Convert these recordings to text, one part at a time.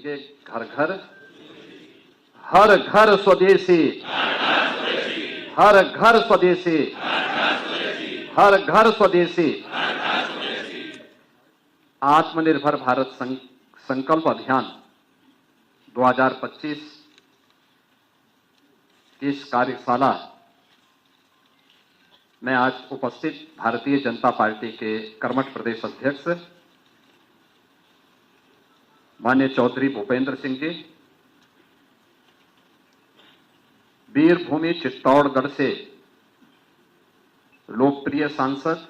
बोलेंगे, घर घर हर घर स्वदेशी, हर घर स्वदेशी, हर घर स्वदेशी। आत्मनिर्भर भारत संकल्प अभियान 2025 की इस कार्यशाला में आज उपस्थित भारतीय जनता पार्टी के कर्मठ प्रदेश अध्यक्ष माननीय चौधरी भूपेंद्र सिंह जी, वीरभूमि चित्तौड़गढ़ से लोकप्रिय सांसद,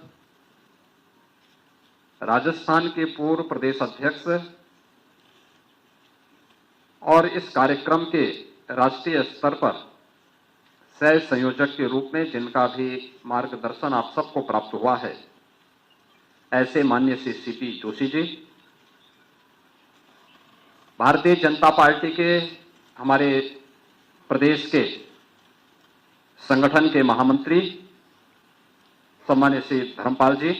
राजस्थान के पूर्व प्रदेश अध्यक्ष और इस कार्यक्रम के राष्ट्रीय स्तर पर सह संयोजक के रूप में जिनका भी मार्गदर्शन आप सबको प्राप्त हुआ है, ऐसे माननीय श्री सीपी जोशी जी, भारतीय जनता पार्टी के हमारे प्रदेश के संगठन के महामंत्री सम्मानित श्री धर्मपाल जी,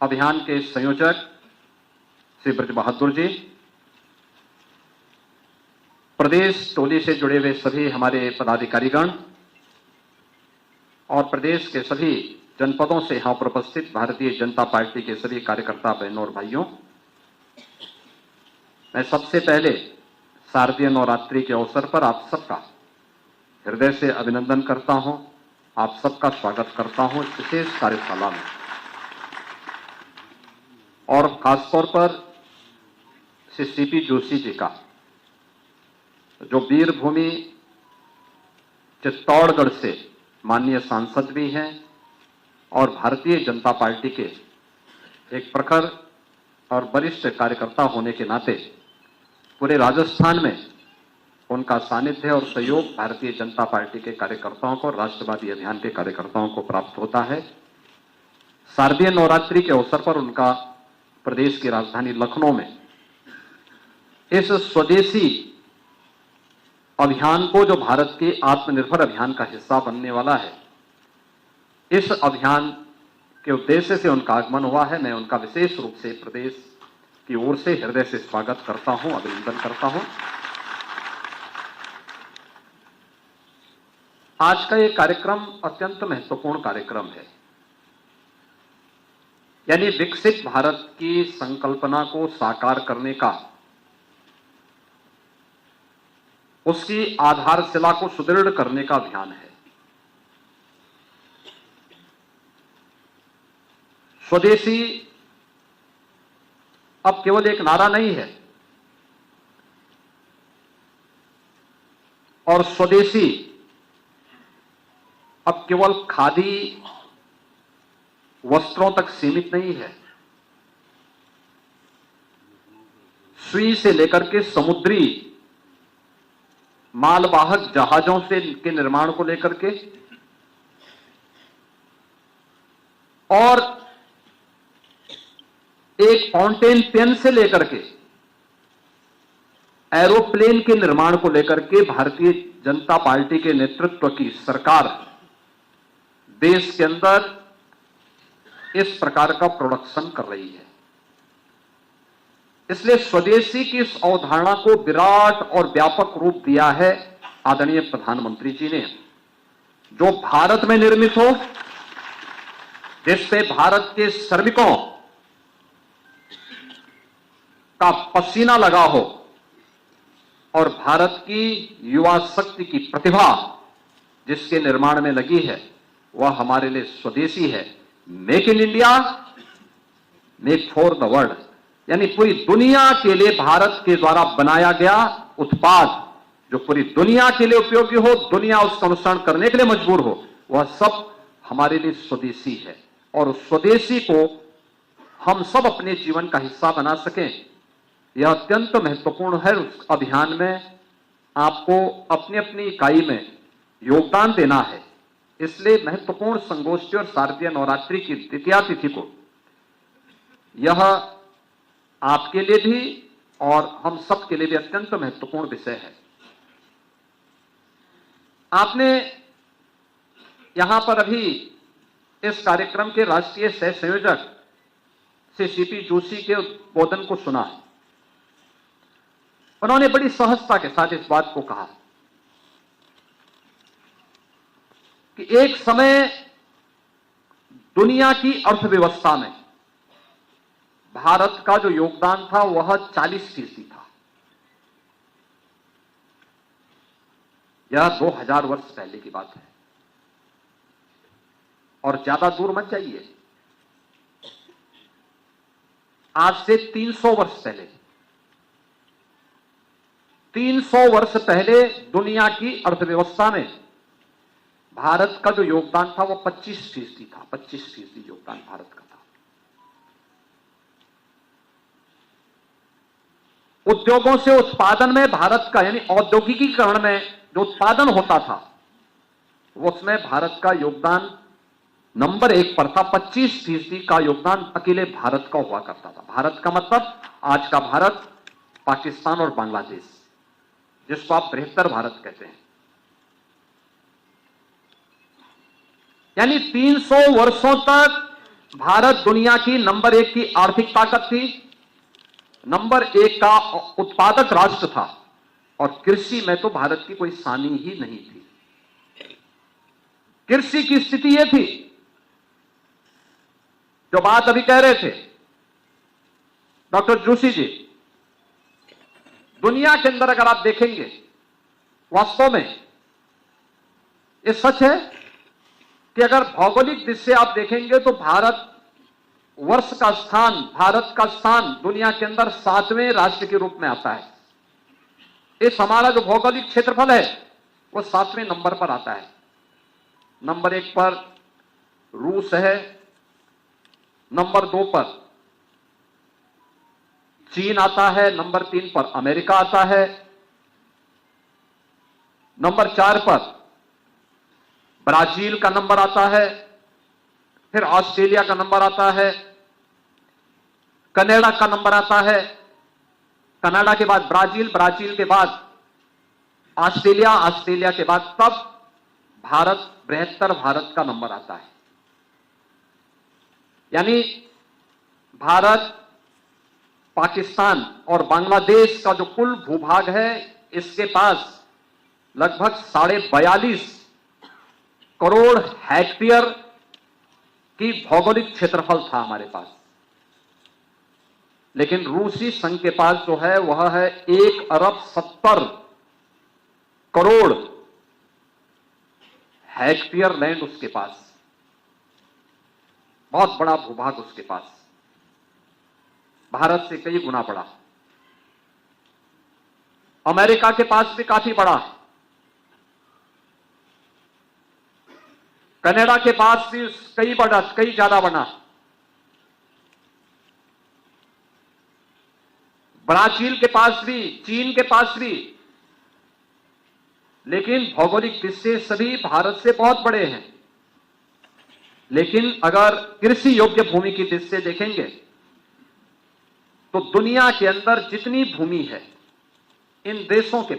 अभियान के संयोजक श्री ब्रज बहादुर जी, प्रदेश टोली से जुड़े हुए सभी हमारे पदाधिकारीगण और प्रदेश के सभी जनपदों से यहां पर उपस्थित भारतीय जनता पार्टी के सभी कार्यकर्ता बहनों और भाइयों, मैं सबसे पहले शारदीय नवरात्रि के अवसर पर आप सबका हृदय से अभिनंदन करता हूं, आप सबका स्वागत करता हूं इस विशेष कार्यशाला में। और खासतौर पर श्री सीपी जोशी जी का, जो वीरभूमि चित्तौड़गढ़ से माननीय सांसद भी हैं और भारतीय जनता पार्टी के एक प्रखर और वरिष्ठ कार्यकर्ता होने के नाते पूरे राजस्थान में उनका सानिध्य और सहयोग भारतीय जनता पार्टी के कार्यकर्ताओं को, राष्ट्रवादी अभियान के कार्यकर्ताओं को प्राप्त होता है। शारदीय नवरात्रि के अवसर पर उनका प्रदेश की राजधानी लखनऊ में इस स्वदेशी अभियान को, जो भारत के आत्मनिर्भर अभियान का हिस्सा बनने वाला है, इस अभियान के उद्देश्य से उनका आगमन हुआ है। मैं उनका विशेष रूप से प्रदेश की ओर से हृदय से स्वागत करता हूं, अभिनंदन करता हूं। आज का ये कार्यक्रम अत्यंत महत्वपूर्ण कार्यक्रम है, यानी विकसित भारत की संकल्पना को साकार करने का, उसकी आधारशिला को सुदृढ़ करने का अभियान है। स्वदेशी अब केवल एक नारा नहीं है, और स्वदेशी अब केवल खादी वस्त्रों तक सीमित नहीं है। सुई से लेकर के समुद्री मालवाहक जहाजों से के निर्माण को लेकर के, और एक फाउंटेन पेन से लेकर के एरोप्लेन के निर्माण को लेकर के भारतीय जनता पार्टी के नेतृत्व की सरकार देश के अंदर इस प्रकार का प्रोडक्शन कर रही है। इसलिए स्वदेशी की इस अवधारणा को विराट और व्यापक रूप दिया है आदरणीय प्रधानमंत्री जी ने, जो भारत में निर्मित हो, जिससे भारत के श्रमिकों का पसीना लगा हो और भारत की युवा शक्ति की प्रतिभा जिसके निर्माण में लगी है, वह हमारे लिए स्वदेशी है। Make in India, make for the world, यानी पूरी दुनिया के लिए भारत के द्वारा बनाया गया उत्पाद जो पूरी दुनिया के लिए उपयोगी हो, दुनिया उसका अनुसरण करने के लिए मजबूर हो, वह सब हमारे लिए स्वदेशी है। और उस स्वदेशी को हम सब अपने जीवन का हिस्सा बना सकें, यह अत्यंत महत्वपूर्ण है। उस अभियान में आपको अपनी अपनी इकाई में योगदान देना है। इसलिए महत्वपूर्ण संगोष्ठी और शारदीय नवरात्रि की द्वितीया तिथि को यह आपके लिए भी और हम सब के लिए भी अत्यंत महत्वपूर्ण विषय है। आपने यहां पर अभी इस कार्यक्रम के राष्ट्रीय सह संयोजक श्री सीपी जोशी के उद्बोधन को सुना है। उन्होंने बड़ी सहजता के साथ इस बात को कहा कि एक समय दुनिया की अर्थव्यवस्था में भारत का जो योगदान था वह 40% था। यह 2000 वर्ष पहले की बात है और ज्यादा दूर मत जाइए, आज से 300 वर्ष पहले, 300 वर्ष पहले दुनिया की अर्थव्यवस्था में भारत का जो योगदान था वह 25% था। 25% योगदान भारत का था। उद्योगों से उत्पादन में भारत का, यानी औद्योगिकीकरण में जो उत्पादन होता था उसमें भारत का योगदान नंबर 1 पर था। 25% का योगदान अकेले भारत का हुआ करता था। भारत का मतलब आज का भारत, पाकिस्तान और बांग्लादेश, जिसको आप बृहत्तर भारत कहते हैं। यानी 300 वर्षों तक भारत दुनिया की नंबर 1 की आर्थिक ताकत थी, नंबर 1 का उत्पादक राष्ट्र था और कृषि में तो भारत की कोई सानी ही नहीं थी। कृषि की स्थिति यह थी, जो बात अभी कह रहे थे डॉक्टर जोशी जी, दुनिया के अंदर अगर आप देखेंगे, वास्तव में यह सच है कि अगर भौगोलिक दृष्टि से आप देखेंगे तो भारत का स्थान दुनिया के अंदर 7वें राष्ट्र के रूप में आता है। इस हमारा जो भौगोलिक क्षेत्रफल है वो 7वें नंबर पर आता है। नंबर 1 पर रूस है, नंबर 2 पर चीन आता है, नंबर 3 पर अमेरिका आता है, नंबर 4 पर ब्राजील का नंबर आता है, फिर ऑस्ट्रेलिया का नंबर आता है, कनाडा का नंबर आता है, कनाडा के बाद ब्राजील, ब्राजील के बाद ऑस्ट्रेलिया, ऑस्ट्रेलिया के बाद तब भारत, बृहत्तर भारत का नंबर आता है। यानी भारत, पाकिस्तान और बांग्लादेश का जो कुल भूभाग है, इसके पास लगभग 42.5 करोड़ हेक्टेयर की भौगोलिक क्षेत्रफल था हमारे पास। लेकिन रूसी संघ के पास जो है वह है 1 अरब 70 करोड़ हेक्टेयर लैंड उसके पास, बहुत बड़ा भूभाग उसके पास, भारत से कई गुना बड़ा। अमेरिका के पास भी काफी बड़ा, कनाडा के पास भी कई ज्यादा बना, ब्राजील के पास भी, चीन के पास भी, लेकिन भौगोलिक दृष्टि से सभी भारत से बहुत बड़े हैं। लेकिन अगर कृषि योग्य भूमि की दृष्टि से देखेंगे तो दुनिया के अंदर जितनी भूमि है इन देशों के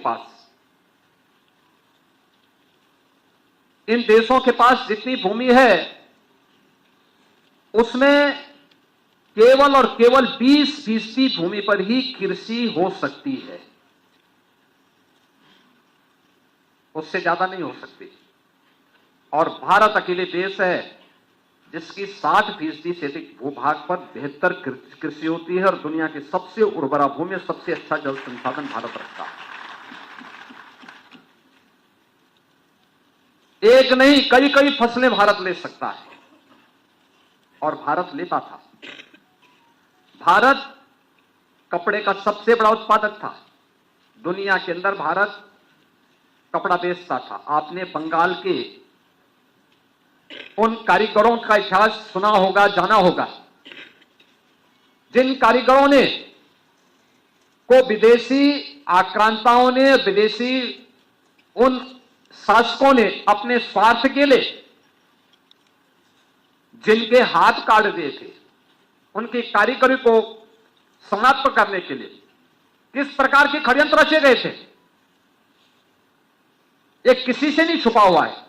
पास जितनी भूमि है उसमें केवल और केवल 20% भूमि पर ही कृषि हो सकती है, उससे ज्यादा नहीं हो सकती। और भारत अकेले देश है जिसकी 60% से अधिक भूभाग पर बेहतर कृषि होती है और दुनिया की सबसे उर्वरा भूमि, सबसे अच्छा जल संसाधन भारत रखता है। एक नहीं, कई कई फसलें भारत ले सकता है और भारत लेता था। भारत कपड़े का सबसे बड़ा उत्पादक था दुनिया के अंदर। भारत कपड़ा बेचता था। आपने बंगाल के उन कारीगरों का इतिहास सुना होगा, जाना होगा, जिन कारीगरों ने को विदेशी आक्रांताओं ने, विदेशी उन शासकों ने अपने स्वार्थ के लिए जिनके हाथ काट दिए थे, उनकी कारीगरी को समाप्त करने के लिए किस प्रकार के षड्यंत्र रचे गए थे, ये किसी से नहीं छुपा हुआ है।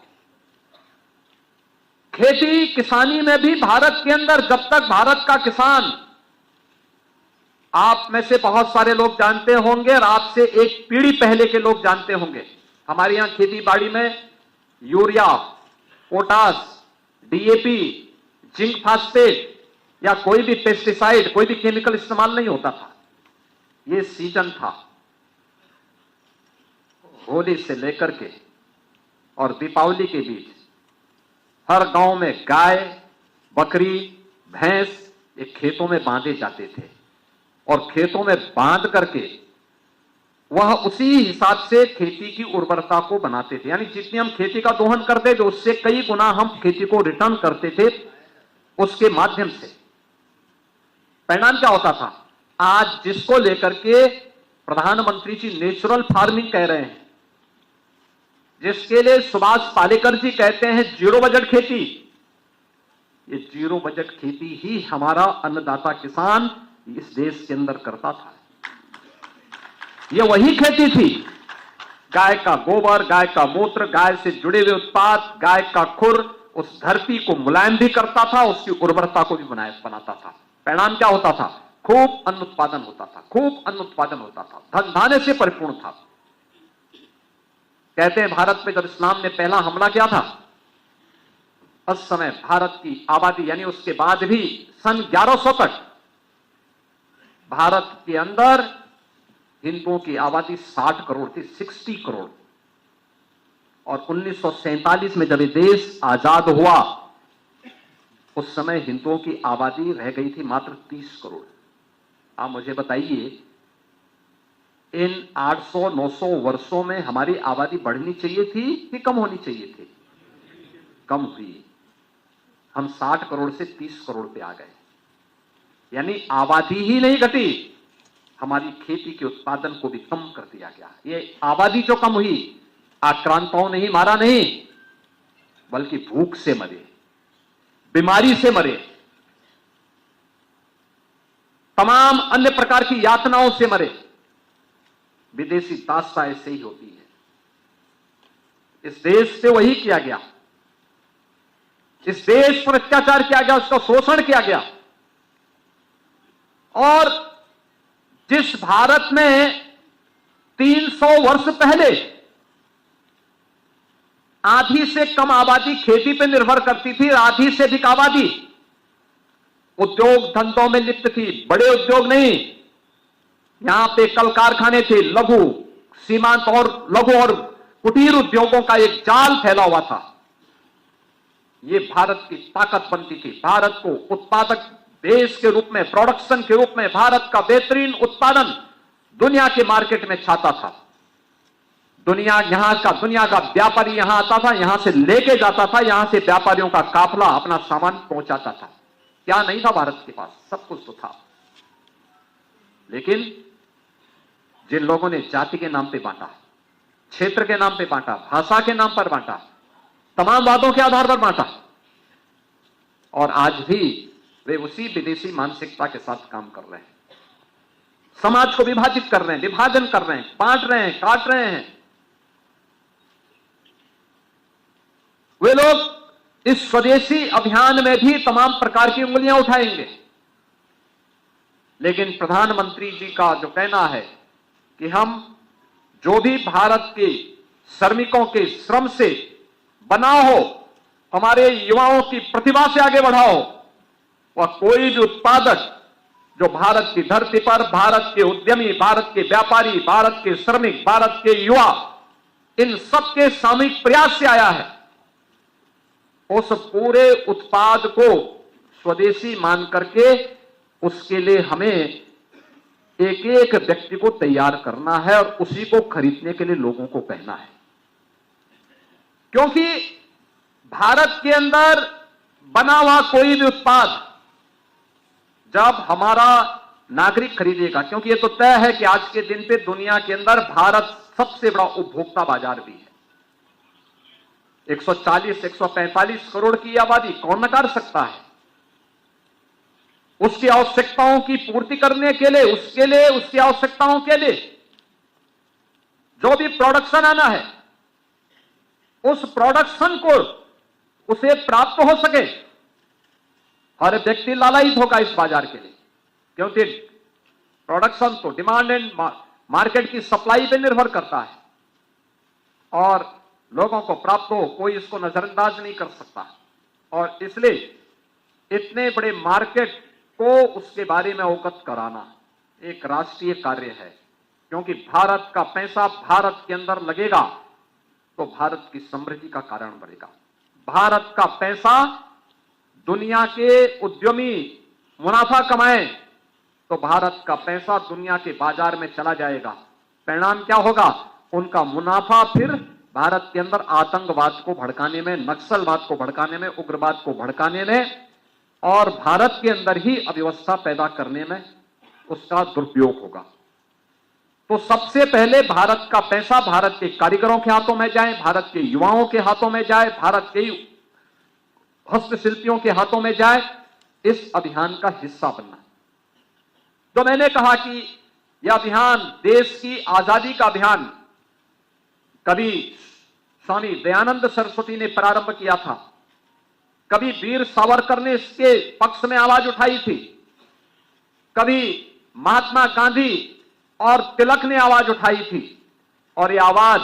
खेती किसानी में भी भारत के अंदर जब तक भारत का किसान आप में से बहुत सारे लोग जानते होंगे और आपसे एक पीढ़ी पहले के लोग जानते होंगे, हमारे यहां खेती बाड़ी में urea, potash, DAP, zinc phosphate या कोई भी पेस्टिसाइड, कोई भी केमिकल इस्तेमाल नहीं होता था। यह सीजन था, होली से लेकर के और दीपावली के बीच हर गांव में गाय, बकरी, भैंस एक खेतों में बांधे जाते थे और खेतों में बांध करके वह उसी हिसाब से खेती की उर्वरता को बनाते थे। यानी जितनी हम खेती का दोहन करते थे उससे कई गुना हम खेती को रिटर्न करते थे उसके माध्यम से। परिणाम क्या होता था? आज जिसको लेकर के प्रधानमंत्री जी नेचुरल फार्मिंग कह रहे हैं, जिसके लिए सुभाष पालेकर जी कहते हैं जीरो बजट खेती, ये जीरो बजट खेती ही हमारा अन्नदाता किसान इस देश के अंदर करता था। ये वही खेती थी, गाय का गोबर, गाय का मूत्र, गाय से जुड़े हुए उत्पाद, गाय का खुर उस धरती को मुलायम भी करता था, उसकी उर्वरता को भी बनाता था। परिणाम क्या होता था? खूब अन्न उत्पादन होता था, खूब अन्न उत्पादन होता था, धन धान्य से परिपूर्ण था। कहते हैं भारत पे जब इस्लाम ने पहला हमला किया था, उस समय भारत की आबादी, यानी उसके बाद भी सन 1100 तक भारत के अंदर हिंदुओं की आबादी 60 करोड़ थी, 60 करोड़। और 1947 में जब ये देश आजाद हुआ उस समय हिंदुओं की आबादी रह गई थी मात्र 30 करोड़। आप मुझे बताइए, इन 800-900 वर्षों में हमारी आबादी बढ़नी चाहिए थी कि कम होनी चाहिए थी? कम हुई। हम 60 करोड़ से 30 करोड़ पे आ गए। यानी आबादी ही नहीं घटी, हमारी खेती के उत्पादन को भी कम कर दिया गया। ये आबादी जो कम हुई, आक्रांताओं ने ही मारा नहीं, बल्कि भूख से मरे, बीमारी से मरे, तमाम अन्य प्रकार की यातनाओं से मरे। विदेशी दास्ता ऐसे ही होती है। इस देश से वही किया गया, इस देश पर अत्याचार किया गया, उसका शोषण किया गया। और जिस भारत में 300 वर्ष पहले आधी से कम आबादी खेती पर निर्भर करती थी, आधी से अधिक आबादी उद्योग धंधों में लिप्त थी, बड़े उद्योग नहीं, यहां पे कल कारखाने थे, लघु सीमांत और लघु और कुटीर उद्योगों का एक जाल फैला हुआ था। ये भारत की ताकत बनती थी। भारत को उत्पादक देश के रूप में, प्रोडक्शन के रूप में भारत का बेहतरीन उत्पादन दुनिया के मार्केट में छाता था। दुनिया का व्यापारी यहां आता था, यहां से लेके जाता था, यहां से व्यापारियों का काफला अपना सामान पहुंचाता था। क्या नहीं था भारत के पास? सब कुछ तो था। लेकिन जिन लोगों ने जाति के नाम पे बांटा, क्षेत्र के नाम पे बांटा, भाषा के नाम पर बांटा, तमाम बातों के आधार पर बांटा, और आज भी वे उसी विदेशी मानसिकता के साथ काम कर रहे हैं। समाज को विभाजित कर रहे हैं, विभाजन कर रहे हैं, बांट रहे हैं, काट रहे हैं। वे लोग इस स्वदेशी अभियान में भी तमाम प्रकार की उंगलियां उठाएंगे। लेकिन प्रधानमंत्री जी का जो कहना है कि हम जो भी भारत के श्रमिकों के श्रम से बना हो, हमारे युवाओं की प्रतिभा से आगे बढ़ाओ, वह कोई भी उत्पादक जो भारत की धरती पर भारत के उद्यमी, भारत के व्यापारी, भारत के श्रमिक, भारत के युवा, इन सबके सामूहिक प्रयास से आया है, उस पूरे उत्पाद को स्वदेशी मान करके उसके लिए हमें एक एक व्यक्ति को तैयार करना है और उसी को खरीदने के लिए लोगों को कहना है। क्योंकि भारत के अंदर बना हुआ कोई भी उत्पाद जब हमारा नागरिक खरीदेगा, क्योंकि यह तो तय है कि आज के दिन पे दुनिया के अंदर भारत सबसे बड़ा उपभोक्ता बाजार भी है। 140-145 करोड़ की आबादी कौन नकार सकता है? उसकी आवश्यकताओं की पूर्ति करने के लिए, उसकी आवश्यकताओं के लिए जो भी प्रोडक्शन आना है, उस प्रोडक्शन को उसे प्राप्त हो सके, हर व्यक्ति लालायित होगा इस बाजार के लिए। क्योंकि प्रोडक्शन तो डिमांड एंड मार्केट की सप्लाई पे निर्भर करता है और लोगों को प्राप्त हो, कोई इसको नजरअंदाज नहीं कर सकता। और इसलिए इतने बड़े मार्केट को उसके बारे में अवगत कराना एक राष्ट्रीय कार्य है, क्योंकि भारत का पैसा भारत के अंदर लगेगा तो भारत की समृद्धि का कारण बढ़ेगा। भारत का पैसा दुनिया के उद्यमी मुनाफा कमाए तो भारत का पैसा दुनिया के बाजार में चला जाएगा। परिणाम क्या होगा? उनका मुनाफा फिर भारत के अंदर आतंकवाद को भड़काने में, नक्सलवाद को भड़काने में, उग्रवाद को भड़काने में और भारत के अंदर ही अव्यवस्था पैदा करने में उसका दुरुपयोग होगा। तो सबसे पहले भारत का पैसा भारत के कारीगरों के हाथों में जाए, भारत के युवाओं के हाथों में जाए, भारत के हस्तशिल्पियों के हाथों में जाए, इस अभियान का हिस्सा बनना। तो मैंने कहा कि यह अभियान देश की आजादी का अभियान कभी स्वामी दयानंद सरस्वती ने प्रारंभ किया था, कभी वीर सावरकर ने इसके पक्ष में आवाज उठाई थी, कभी महात्मा गांधी और तिलक ने आवाज उठाई थी और यह आवाज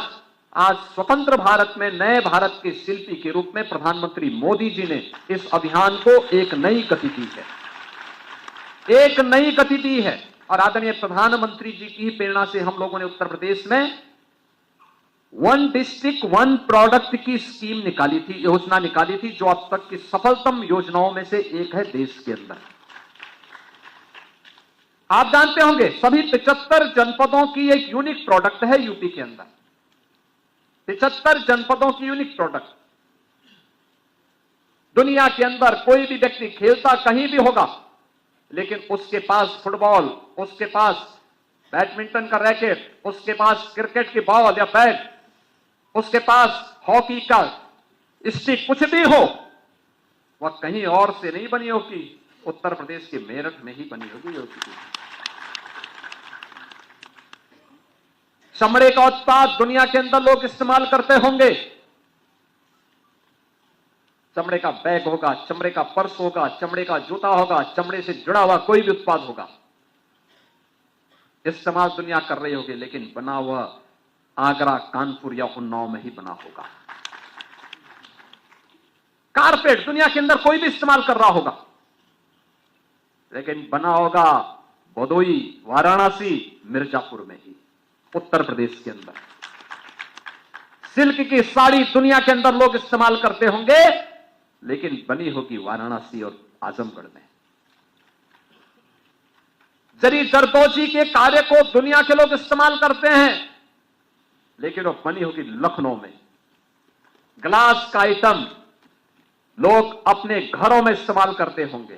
आज स्वतंत्र भारत में नए भारत के शिल्पी के रूप में प्रधानमंत्री मोदी जी ने इस अभियान को एक नई गति दी है, एक नई गति दी है। और आदरणीय प्रधानमंत्री जी की प्रेरणा से हम लोगों ने उत्तर प्रदेश में वन डिस्ट्रिक्ट वन प्रोडक्ट की स्कीम निकाली थी, योजना निकाली थी, जो अब तक की सफलतम योजनाओं में से एक है देश के अंदर। आप जानते होंगे सभी 75 जनपदों की एक यूनिक प्रोडक्ट है यूपी के अंदर, 75 जनपदों की यूनिक प्रोडक्ट। दुनिया के अंदर कोई भी व्यक्ति खेलता कहीं भी होगा, लेकिन उसके पास फुटबॉल, उसके पास बैडमिंटन का रैकेट, उसके पास क्रिकेट की बॉल या बैट, उसके पास हॉकी का स्टिक, कुछ भी हो, वह कहीं और से नहीं बनी होगी, उत्तर प्रदेश के मेरठ में ही बनी होगी। चमड़े का उत्पाद दुनिया के अंदर लोग इस्तेमाल करते होंगे, चमड़े का बैग होगा, चमड़े का पर्स होगा, चमड़े का जूता होगा, चमड़े से जुड़ा हुआ कोई भी उत्पाद होगा, इस्तेमाल दुनिया कर रही होगी, लेकिन बना हुआ आगरा, कानपुर या उन्नाव में ही बना होगा। कारपेट दुनिया के अंदर कोई भी इस्तेमाल कर रहा होगा, लेकिन बना होगा भदोई, वाराणसी, मिर्जापुर में ही, उत्तर प्रदेश के अंदर। सिल्क की साड़ी दुनिया के अंदर लोग इस्तेमाल करते होंगे, लेकिन बनी होगी वाराणसी और आजमगढ़ में। जरी जरदोजी के कार्य को दुनिया के लोग इस्तेमाल करते हैं, लेकिन वो बनी होगी लखनऊ में। ग्लास का आइटम लोग अपने घरों में इस्तेमाल करते होंगे,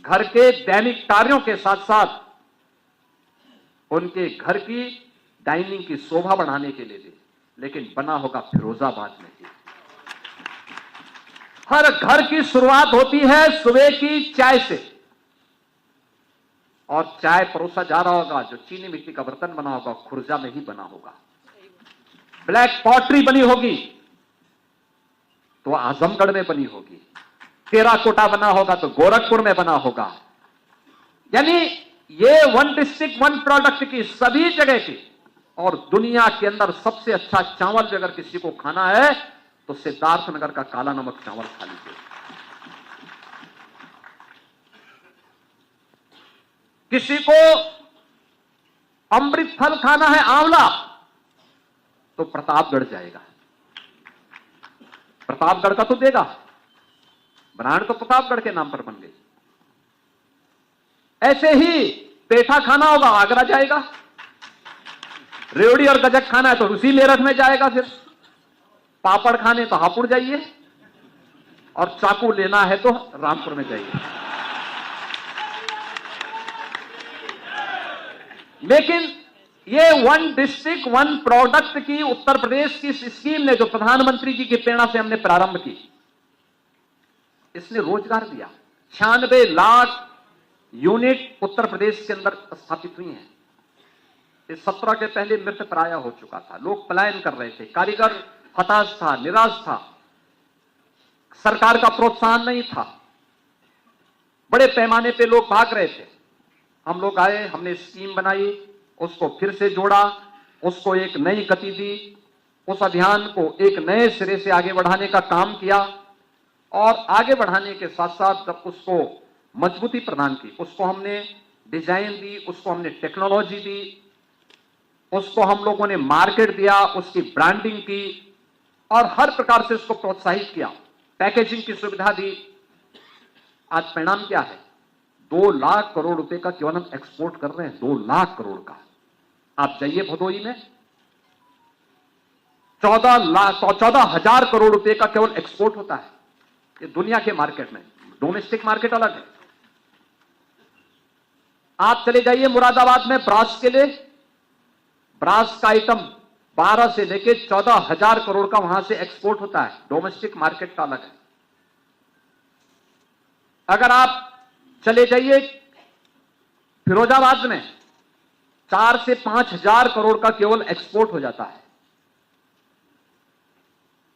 घर के दैनिक कार्यों के साथ साथ उनके घर की डाइनिंग की शोभा बढ़ाने के लिए भी, लेकिन बना होगा फिरोजाबाद में ही। हर घर की शुरुआत होती है सुबह की चाय से, और चाय परोसा जा रहा होगा, जो चीनी मिट्टी का बर्तन बना होगा खुर्जा में ही बना होगा। ब्लैक पॉटरी बनी होगी तो आजमगढ़ में बनी होगी, टेराकोटा बना होगा तो गोरखपुर में बना होगा। यानी ये वन डिस्ट्रिक्ट वन प्रोडक्ट की सभी जगह की। और दुनिया के अंदर सबसे अच्छा चावल भी अगर किसी को खाना है तो सिद्धार्थनगर का काला नमक चावल खा लीजिए। किसी को अमृत फल खाना है, आंवला, तो प्रतापगढ़ जाएगा, प्रतापगढ़ का तो देगा, ब्रांड तो प्रतापगढ़ के नाम पर बन गई। ऐसे ही पेठा खाना होगा, आगरा जाएगा, रेवड़ी और गजक खाना है तो उसी मेरठ में जाएगा, फिर पापड़ खाने तो हापुड़ जाइए, और चाकू लेना है तो रामपुर में जाइए। लेकिन ये वन डिस्ट्रिक्ट वन प्रोडक्ट की उत्तर प्रदेश की स्कीम ने, जो प्रधानमंत्री जी की प्रेरणा से हमने प्रारंभ की, इसने रोजगार दिया। 96 लाख यूनिट उत्तर प्रदेश के अंदर स्थापित हुई हैं। इस 17 के पहले मृत प्राय हो चुका था, लोग पलायन कर रहे थे, कारीगर हताश था, निराश था, सरकार का प्रोत्साहन नहीं था, बड़े पैमाने पे लोग भाग रहे थे। हम लोग आए, हमने स्कीम बनाई, उसको फिर से जोड़ा, उसको एक नई गति दी, उस अभियान को एक नए सिरे से आगे बढ़ाने का काम किया और आगे बढ़ाने के साथ साथ जब उसको मजबूती प्रदान की, उसको हमने डिजाइन दी, उसको हमने टेक्नोलॉजी दी, उसको हम लोगों ने मार्केट दिया, उसकी ब्रांडिंग की और हर प्रकार से उसको प्रोत्साहित किया, पैकेजिंग की सुविधा दी। आज परिणाम क्या है? 2 लाख करोड़ रुपए का केवल हम एक्सपोर्ट कर रहे हैं, 2 लाख करोड़ का। आप जाइए भदोही में 14,000 करोड़ रुपए का केवल एक्सपोर्ट होता है। ये दुनिया के मार्केट में, डोमेस्टिक मार्केट अलग है। आप चले जाइए मुरादाबाद में ब्रास के लिए, ब्रास का आइटम 12 से लेकर 14,000 करोड़ का वहां से एक्सपोर्ट होता है, डोमेस्टिक मार्केट का अलग है। अगर आप चले जाइए फिरोजाबाद में 4 से 5,000 करोड़ का केवल एक्सपोर्ट हो जाता है।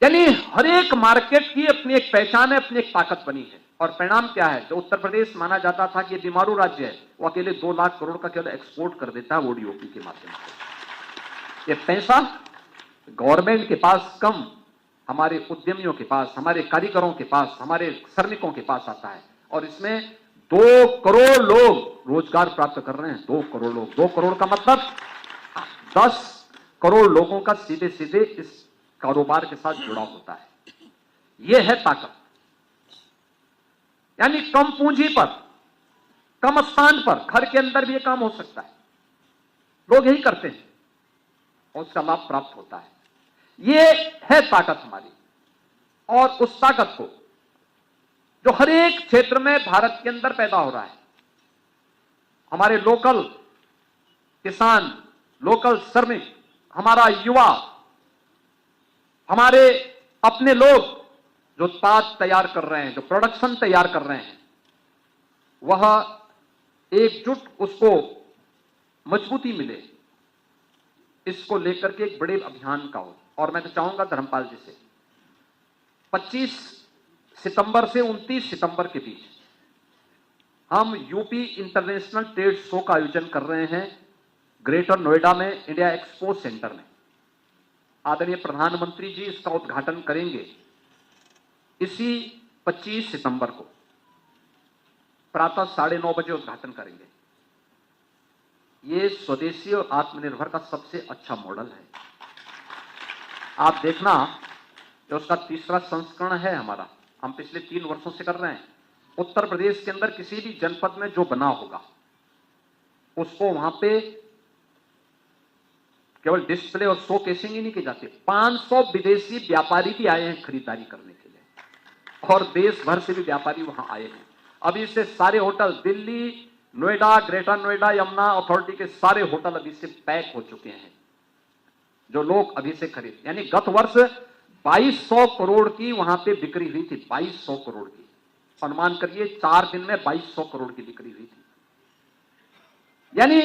यानी हर एक मार्केट की अपनी एक पहचान है, अपनी एक ताकत बनी है। और परिणाम क्या है? जो उत्तर प्रदेश माना जाता था कि ये बीमारू राज्य है, वो अकेले 2 लाख करोड़ का केवल एक्सपोर्ट कर देता है ओडीओपी के माध्यम से। ये पैसा गवर्नमेंट के पास कम, हमारे उद्यमियों के पास, हमारे कारीगरों के पास, हमारे श्रमिकों के पास आता है और इसमें 2 करोड़ लोग रोजगार प्राप्त कर रहे हैं। 2 करोड़ लोग, 2 करोड़ का मतलब 10 करोड़ लोगों का सीधे सीधे इस कारोबार के साथ जुड़ा होता है। यह है ताकत। यानी कम पूंजी पर, कम स्थान पर, घर के अंदर भी यह काम हो सकता है। लोग यही करते हैं और उसका लाभ प्राप्त होता है। यह है ताकत हमारी। और उस ताकत को जो हर एक क्षेत्र में भारत के अंदर पैदा हो रहा है, हमारे लोकल किसान, लोकल श्रमिक, हमारा युवा, हमारे अपने लोग जो उत्पाद तैयार कर रहे हैं, जो प्रोडक्शन तैयार कर रहे हैं, वह एकजुट, उसको मजबूती मिले, इसको लेकर के एक बड़े अभियान का हो। और मैं तो चाहूंगा धर्मपाल जी से 25 सितंबर से 29 सितंबर के बीच हम यूपी इंटरनेशनल ट्रेड शो का आयोजन कर रहे हैं ग्रेटर नोएडा में, इंडिया एक्सपो सेंटर में। आदरणीय प्रधानमंत्री जी इसका उद्घाटन करेंगे इसी 25 सितंबर को, प्रातः 9:30 बजे उद्घाटन करेंगे। ये स्वदेशी और आत्मनिर्भर का सबसे अच्छा मॉडल है। आप देखना जो उसका 3रा संस्करण है हमारा, हम पिछले 3 वर्षों से कर रहे हैं। उत्तर प्रदेश के अंदर किसी भी जनपद में जो बना होगा उसको वहां पे केवल डिस्प्ले और शो केसिंग ही नहीं की जाती। 500 विदेशी व्यापारी भी आए हैं खरीदारी करने के लिए और देश भर से भी व्यापारी वहां आए हैं। अभी से सारे hotel Delhi, Noida, greater Noida, Yamuna authority के सारे होटल अभी से पैक हो चुके हैं, जो लोग अभी से खरीद। यानी गत वर्ष 2200 करोड़ की वहां पे बिक्री हुई थी, 2200 करोड़ की। अनुमान करिए 4 दिन में 2200 करोड़ की बिक्री हुई थी। यानी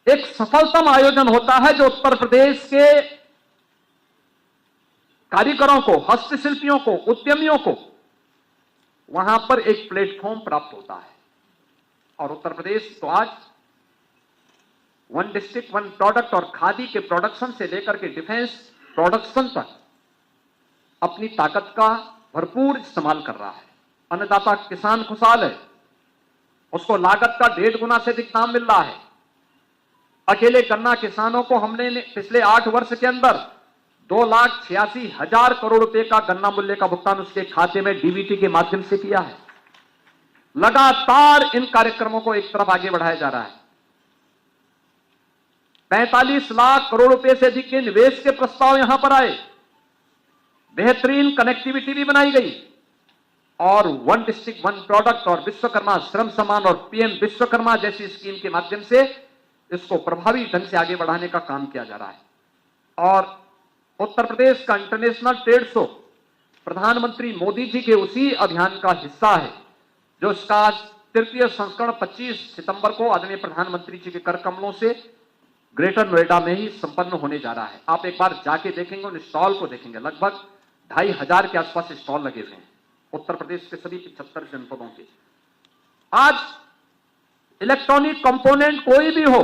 एक सफलतम आयोजन होता है जो उत्तर प्रदेश के कारीगरों को, हस्तशिल्पियों को, उद्यमियों को वहां पर एक प्लेटफॉर्म प्राप्त होता है। और उत्तर प्रदेश तो आज 1 डिस्ट्रिक्ट 1 प्रोडक्ट और खादी के प्रोडक्शन से लेकर के डिफेंस प्रोडक्शन तक अपनी ताकत का भरपूर इस्तेमाल कर रहा है। अन्नदाता किसान खुशहाल है, उसको लागत का 1.5 गुना से अधिक दाम मिल रहा है। अकेले गन्ना किसानों को हमने पिछले 8 वर्ष के अंदर 2,86,000 करोड़ रुपए का गन्ना मूल्य का भुगतान उसके खाते में डीबीटी के माध्यम से किया है। लगातार इन कार्यक्रमों को एक तरफ आगे बढ़ाया जा रहा है। 45 लाख करोड़ रुपए से अधिक के निवेश के प्रस्ताव यहां पर आए। बेहतरीन कनेक्टिविटी भी बनाई गई और 1 डिस्ट्रिक्ट 1 प्रोडक्ट और विश्वकर्मा श्रम सम्मान और पीएम विश्वकर्मा जैसी स्कीम के माध्यम से इसको प्रभावी ढंग से आगे बढ़ाने का काम किया जा रहा है। और उत्तर प्रदेश का इंटरनेशनल ट्रेड शो प्रधानमंत्री मोदी जी के उसी अभियान का हिस्सा है, जो इसका 3य संस्करण 25 सितंबर को आदरणीय प्रधानमंत्री जी के कर कमलों से ग्रेटर नोएडा में ही संपन्न होने जा रहा है। आप एक बार जाके देखेंगे, उन स्टॉल को देखेंगे, लगभग 2,500 के आसपास स्टॉल लगे हुए हैं उत्तर प्रदेश के सभी 75 जनपदों के। आज इलेक्ट्रॉनिक कंपोनेंट कोई भी हो,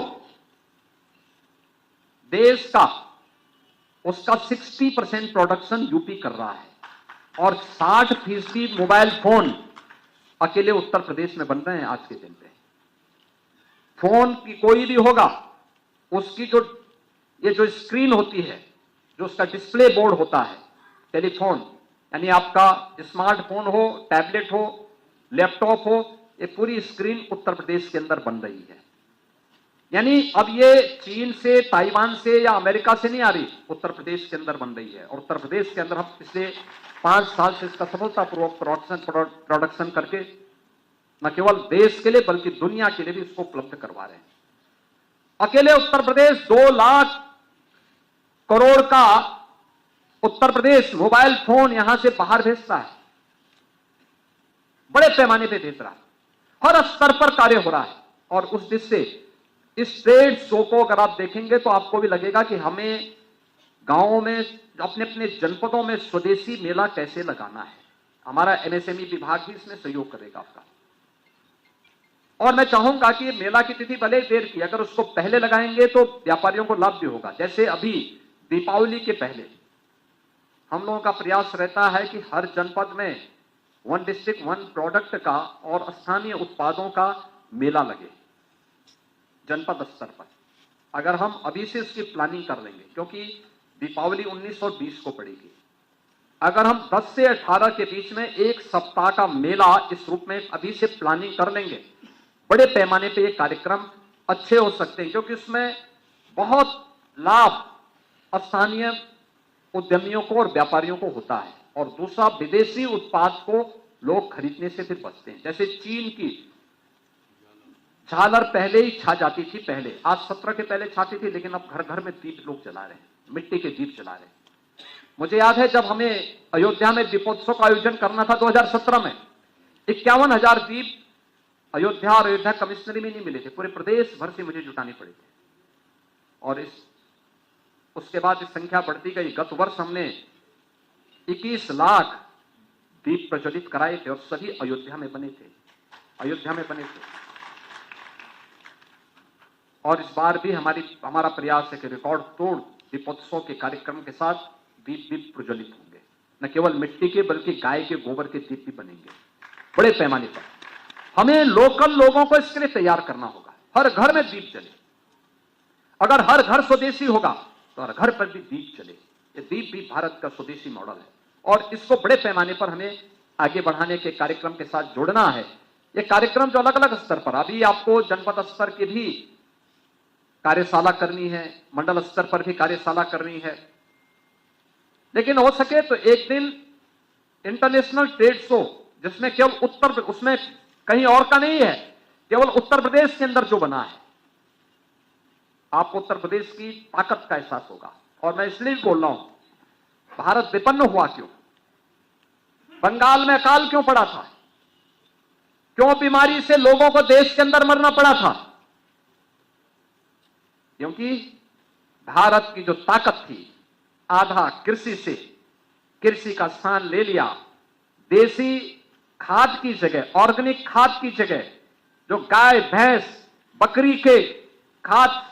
देश का उसका 60% प्रोडक्शन यूपी कर रहा है और 60% मोबाइल फोन अकेले उत्तर प्रदेश में बन रहे हैं आज के दिन पे। फोन की कोई भी होगा, उसकी जो स्क्रीन होती है, जो उसका डिस्प्ले बोर्ड होता है, टेलीफोन यानी आपका स्मार्टफोन हो, टैबलेट हो, लैपटॉप हो, ये पूरी स्क्रीन उत्तर प्रदेश के अंदर बन रही है। यानी अब ये चीन से, ताइवान से या अमेरिका से नहीं आ रही, उत्तर प्रदेश के अंदर बन रही है। और उत्तर प्रदेश के अंदर हम पिछले 5 साल से इसका सफलतापूर्वक प्रोडक्शन करके न केवल देश के लिए बल्कि दुनिया के लिए भी इसको उपलब्ध करवा रहे हैं। अकेले उत्तर प्रदेश 2 लाख करोड़ का उत्तर प्रदेश मोबाइल फोन यहां से बाहर भेजता है, बड़े पैमाने पे भेज रहा है, हर स्तर पर कार्य हो रहा है। और उस दिश से इस ट्रेड शो को अगर आप देखेंगे तो आपको भी लगेगा कि हमें गांवों में, अपने अपने जनपदों में स्वदेशी मेला कैसे लगाना है। हमारा एमएसएमई विभाग भी इसमें सहयोग करेगा आपका। और मैं चाहूंगा कि मेला की तिथि भले देर की, अगर उसको पहले लगाएंगे तो व्यापारियों को लाभ भी होगा। जैसे अभी दीपावली के पहले हम लोगों का प्रयास रहता है कि हर जनपद में 1 डिस्ट्रिक्ट 1 प्रोडक्ट का और स्थानीय उत्पादों का मेला लगे जनपद स्तर पर। अगर हम अभी से इसकी प्लानिंग कर लेंगे, क्योंकि दीपावली 19 और 20 को पड़ेगी, अगर हम 10 से 18 के बीच में 1 सप्ताह का मेला इस रूप में अभी से प्लानिंग कर लेंगे, बड़े पैमाने पे ये कार्यक्रम अच्छे हो सकते हैं। क्योंकि उसमें बहुत लाभ स्थानीय उद्यमियों को और व्यापारियों को होता है। और दूसरा, विदेशी उत्पाद को लोग खरीदने से फिर बचते हैं। जैसे चीन की झालर पहले ही छा जाती थी, पहले आज 17 के पहले छाती थी, लेकिन अब घर घर में दीप लोग जला रहे हैं, मिट्टी के दीप जला रहे हैं। मुझे याद है जब हमें अयोध्या में दीपोत्सव का आयोजन करना था 2017 में, 51,000 दीप अयोध्या और अयोध्या कमिश्नरी में नहीं मिले थे, पूरे प्रदेश भर से मुझे जुटानी पड़ी थी। और उसके बाद इस संख्या बढ़ती गई। गत वर्ष हमने 21 लाख दीप प्रज्वलित कराए थे और सभी अयोध्या में बने थे। और इस बार भी हमारा प्रयास है कि रिकॉर्ड तोड़ दीपोत्सव के कार्यक्रम के साथ दीप प्रज्वलित होंगे। न केवल मिट्टी के बल्कि गाय के गोबर के दीप भी बनेंगे बड़े पैमाने पर। हमें लोकल लोगों को इसके लिए तैयार करना होगा, हर घर में दीप जले। अगर हर घर स्वदेशी होगा तो हर घर पर भी दीप जले। ये दीप भी भारत का स्वदेशी मॉडल है और इसको बड़े पैमाने पर हमें आगे बढ़ाने के कार्यक्रम के साथ जोड़ना है। ये कार्यक्रम जो अलग अलग स्तर पर, अभी आपको जनपद स्तर की भी कार्यशाला करनी है, मंडल स्तर पर भी कार्यशाला करनी है, लेकिन हो सके तो एक दिन इंटरनेशनल ट्रेड शो, जिसमें केवल उसमें कहीं और का नहीं है, केवल उत्तर प्रदेश के अंदर जो बना है, आपको उत्तर प्रदेश की ताकत का एहसास होगा। और मैं इसलिए बोल रहा हूं, भारत विपन्न हुआ क्यों, बंगाल में अकाल क्यों पड़ा था, क्यों बीमारी से लोगों को देश के अंदर मरना पड़ा था, क्योंकि भारत की जो ताकत थी आधा कृषि का स्थान ले लिया। देसी खाद की जगह, ऑर्गेनिक खाद की जगह, जो गाय भैंस बकरी के खाद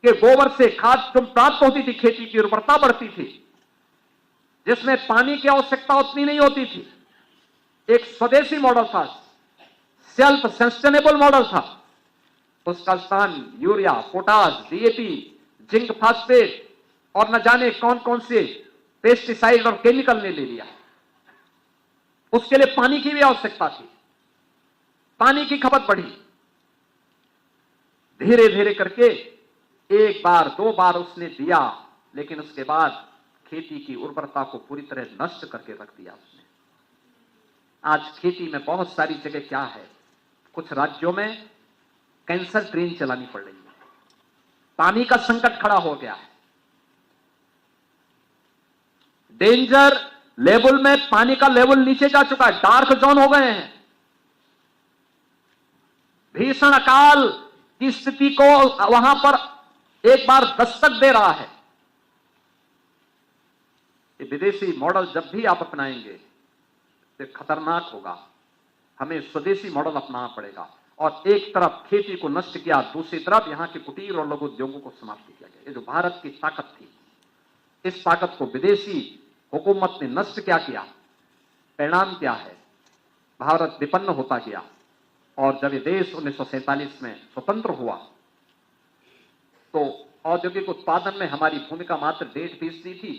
के गोबर से खाद जो प्राप्त होती थी, खेती की उर्वरता बढ़ती थी, जिसमें पानी की आवश्यकता उतनी नहीं होती थी, एक स्वदेशी मॉडल था, सेल्फ सस्टेनेबल मॉडल था। उसका स्थान urea, potash, DAP, zinc phosphate और न जाने कौन कौन से पेस्टिसाइड और केमिकल ने ले लिया। उसके लिए पानी की भी आवश्यकता थी, पानी की खपत बढ़ी। धीरे धीरे करके 1 बार 2 बार उसने दिया, लेकिन उसके बाद खेती की उर्वरता को पूरी तरह नष्ट करके रख दिया उसने। आज खेती में बहुत सारी जगह क्या है, कुछ राज्यों में कैंसर ट्रेन चलानी पड़ रही है, पानी का संकट खड़ा हो गया है, डेंजर लेवल में पानी का लेवल नीचे जा चुका है, डार्क जोन हो गए हैं। भीषण अकाल की स्थिति को वहां पर एक बार दस्तक दे रहा है। ये विदेशी मॉडल जब भी आप अपनाएंगे तो खतरनाक होगा, हमें स्वदेशी मॉडल अपनाना पड़ेगा। और एक तरफ खेती को नष्ट किया, दूसरी तरफ यहां के कुटीर और लघु उद्योगों को समाप्त किया गया। ये जो भारत की ताकत थी, इस ताकत को विदेशी हुकूमत ने नष्ट क्या किया। परिणाम क्या है, भारत विपन्न होता गया। और जब ये देश 1947 में स्वतंत्र हुआ तो औद्योगिक उत्पादन में हमारी भूमिका मात्र 1.5% थी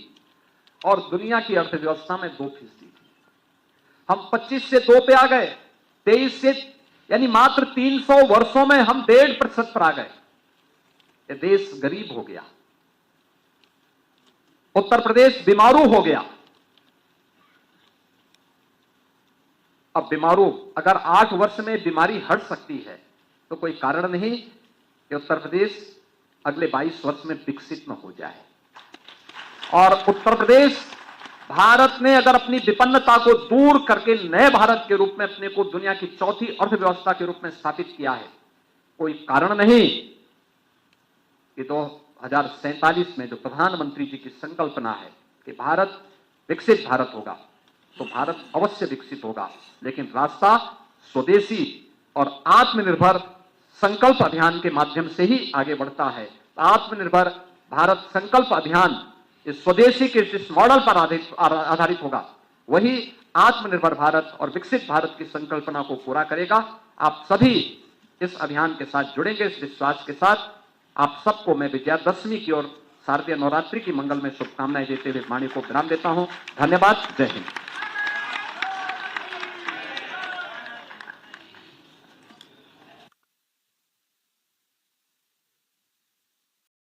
और दुनिया की अर्थव्यवस्था में 2% थी। हम 25 से 2 पे आ गए, 23 से, यानी मात्र 300 वर्षों में हम 1.5% पर आ गए। ये देश गरीब हो गया, उत्तर प्रदेश बीमारू हो गया। अब बीमारू, अगर 8 वर्ष में बीमारी हट सकती है तो कोई कारण नहीं कि उत्तर प्रदेश अगले 22 वर्ष में विकसित न हो जाए। और उत्तर प्रदेश, भारत ने अगर अपनी विपन्नता को दूर करके नए भारत के रूप में अपने को दुनिया की चौथी अर्थव्यवस्था के रूप में स्थापित किया है, कोई कारण नहीं कि 2047 में जो प्रधानमंत्री जी की संकल्पना है कि भारत विकसित भारत होगा, तो भारत अवश्य विकसित होगा, लेकिन रास्ता स्वदेशी और आत्मनिर्भर संकल्प अभियान के माध्यम से ही आगे बढ़ता है। आत्मनिर्भर भारत संकल्प अभियान इस स्वदेशी के जिस मॉडल पर आधारित होगा, वही आत्मनिर्भर भारत और विकसित भारत की संकल्पना को पूरा करेगा। आप सभी इस अभियान के साथ जुड़ेंगे, इस विश्वास के साथ आप सबको मैं विजयादशमी की और शारदीय नवरात्रि की मंगल में शुभकामनाएं देते हुए वाणी को विराम देता हूं। धन्यवाद। जय हिंद।